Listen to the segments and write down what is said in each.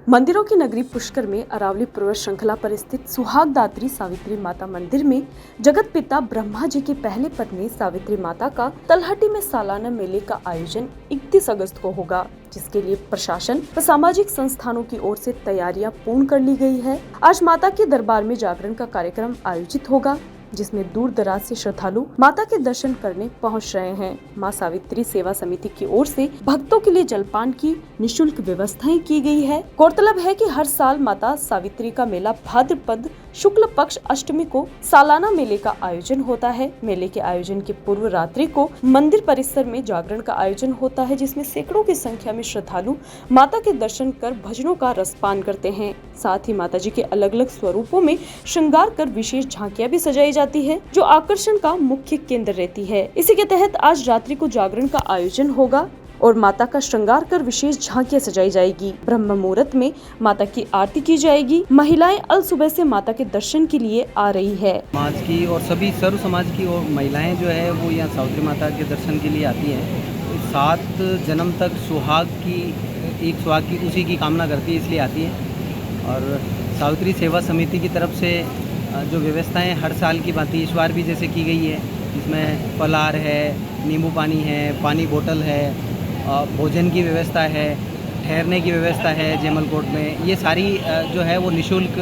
मंदिरों की नगरी पुष्कर में अरावली पर्वत श्रृंखला पर स्थित सुहागदात्री सावित्री माता मंदिर में जगत पिता ब्रह्मा जी की पहली पत्नी सावित्री माता का तलहटी में सालाना मेले का आयोजन 31 अगस्त को होगा, जिसके लिए प्रशासन व सामाजिक संस्थानों की ओर से तैयारियां पूर्ण कर ली गई है। आज माता के दरबार में जागरण का कार्यक्रम आयोजित होगा, जिसमें दूर दराज से श्रद्धालु माता के दर्शन करने पहुंच रहे हैं। मां सावित्री सेवा समिति की ओर से भक्तों के लिए जलपान की निशुल्क व्यवस्थाएं की गई है। गौरतलब है कि हर साल माता सावित्री का मेला भाद्रपद शुक्ल पक्ष अष्टमी को सालाना मेले का आयोजन होता है। मेले के आयोजन के पूर्व रात्रि को मंदिर परिसर में जागरण का आयोजन होता है, जिसमें सैकड़ों की संख्या में श्रद्धालु माता के दर्शन कर भजनों का रसपान करते हैं। साथ ही माता जी के अलग अलग स्वरूपों में श्रृंगार कर विशेष झांकियां भी सजाई जाती है, जो आकर्षण का मुख्य केंद्र रहती है। इसी के तहत आज रात्रि को जागरण का आयोजन होगा और माता का श्रृंगार कर विशेष झांकियां सजाई जाएगी। ब्रह्म मुहूर्त में माता की आरती की जाएगी। महिलाएं अल सुबह से माता के दर्शन के लिए आ रही है। समाज की और सभी सर्व समाज की और महिलाएं जो है वो यहाँ सावित्री माता के दर्शन के लिए आती हैं। 7 जन्म तक सुहाग की उसी की कामना करती है, इसलिए आती है। और सावित्री सेवा समिति की तरफ से जो व्यवस्थाएं हर साल की भांति इस बार भी जैसे की गई है, इसमें फलाहार है, नींबू पानी है, पानी बोतल है, भोजन की व्यवस्था है, ठहरने की व्यवस्था है जयमल कोर्ट में। ये सारी जो है वो निःशुल्क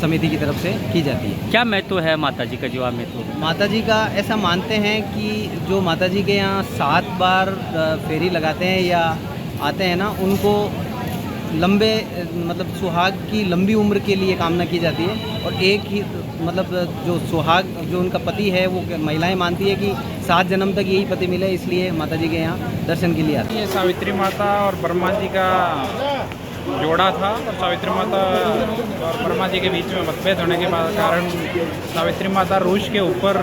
समिति की तरफ से की जाती है। क्या महत्व है माता जी का? जो आप महत्व माता जी का ऐसा मानते हैं कि जो माता जी के यहाँ 7 बार फेरी लगाते हैं या आते हैं ना, उनको लंबे मतलब सुहाग की लंबी उम्र के लिए कामना की जाती है। और एक ही मतलब जो सुहाग जो उनका पति है वो महिलाएं मानती है कि 7 जन्म तक यही पति मिले, इसलिए माता जी के यहाँ दर्शन के लिए आती है। ये सावित्री माता और ब्रह्मा जी का जोड़ा था और सावित्री माता और ब्रह्मा जी के बीच में मतभेद होने के कारण सावित्री माता रूष के ऊपर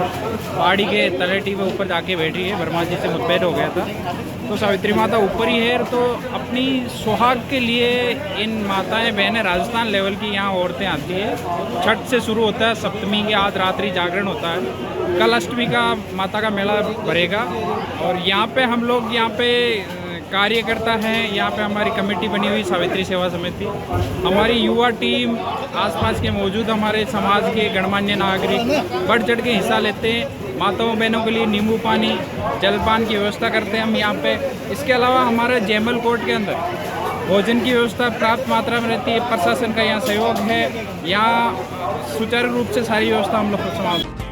पहाड़ी के तलेटी में ऊपर जाके बैठी है। ब्रह्मा जी से मतभेद हो गया था, तो सावित्री माता ऊपर ही है। तो अपनी सुहाग के लिए इन माताएं बहनें राजस्थान लेवल की यहाँ औरतें आती है। छठ से शुरू होता है, सप्तमी के आज रात्रि जागरण होता है। कल अष्टमी का माता का मेला भरेगा और यहाँ पे हम लोग यहाँ पे कार्यकर्ता हैं। यहाँ पे हमारी कमेटी बनी हुई सावित्री सेवा समिति, हमारी युवा टीम, आसपास के मौजूद हमारे समाज के गणमान्य नागरिक बढ़ चढ़ के हिस्सा लेते हैं। माताओं बहनों के लिए नींबू पानी जलपान की व्यवस्था करते हैं हम यहाँ पे। इसके अलावा हमारे जयमल कोर्ट के अंदर भोजन की व्यवस्था पर्याप्त मात्रा में रहती है। प्रशासन का यहाँ सहयोग है, यहाँ सुचारू रूप से सारी व्यवस्था हम लोग को समाप्त